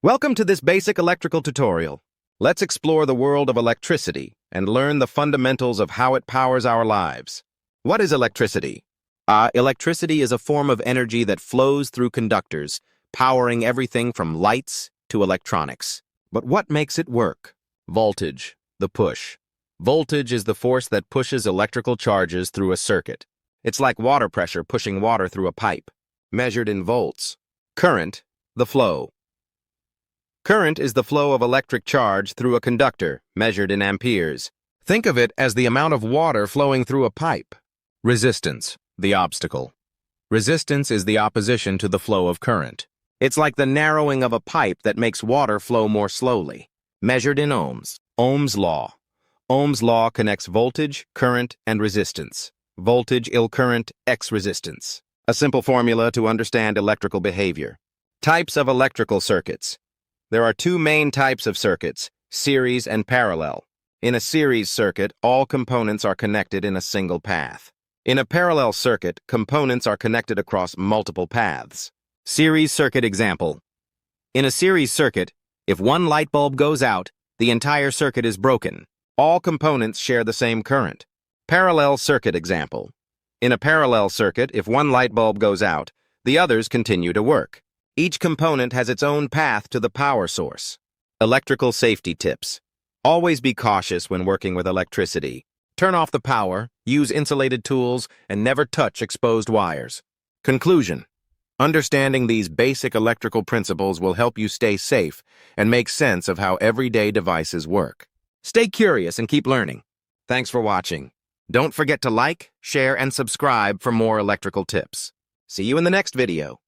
Welcome to this basic electrical tutorial. Let's explore the world of electricity and learn the fundamentals of how it powers our lives. What is electricity? Electricity is a form of energy that flows through conductors, powering everything from lights to electronics. But what makes it work? Voltage, the push. Voltage is the force that pushes electrical charges through a circuit. It's like water pressure pushing water through a pipe, measured in volts. Current, the flow. Current is the flow of electric charge through a conductor, measured in amperes. Think of it as the amount of water flowing through a pipe. Resistance, the obstacle. Resistance is the opposition to the flow of current. It's like the narrowing of a pipe that makes water flow more slowly. Measured in ohms. Ohm's law. Ohm's law connects voltage, current, and resistance. Voltage = current x resistance. A simple formula to understand electrical behavior. Types of electrical circuits. There are two main types of circuits, series and parallel. In a series circuit, all components are connected in a single path. In a parallel circuit, components are connected across multiple paths. Series circuit example. In a series circuit, if one light bulb goes out, the entire circuit is broken. All components share the same current. Parallel circuit example. In a parallel circuit, if one light bulb goes out, the others continue to work. Each component has its own path to the power source. Electrical safety tips. Always be cautious when working with electricity. Turn off the power, use insulated tools, and never touch exposed wires. Conclusion. Understanding these basic electrical principles will help you stay safe and make sense of how everyday devices work. Stay curious and keep learning. Thanks for watching. Don't forget to like, share, and subscribe for more electrical tips. See you in the next video.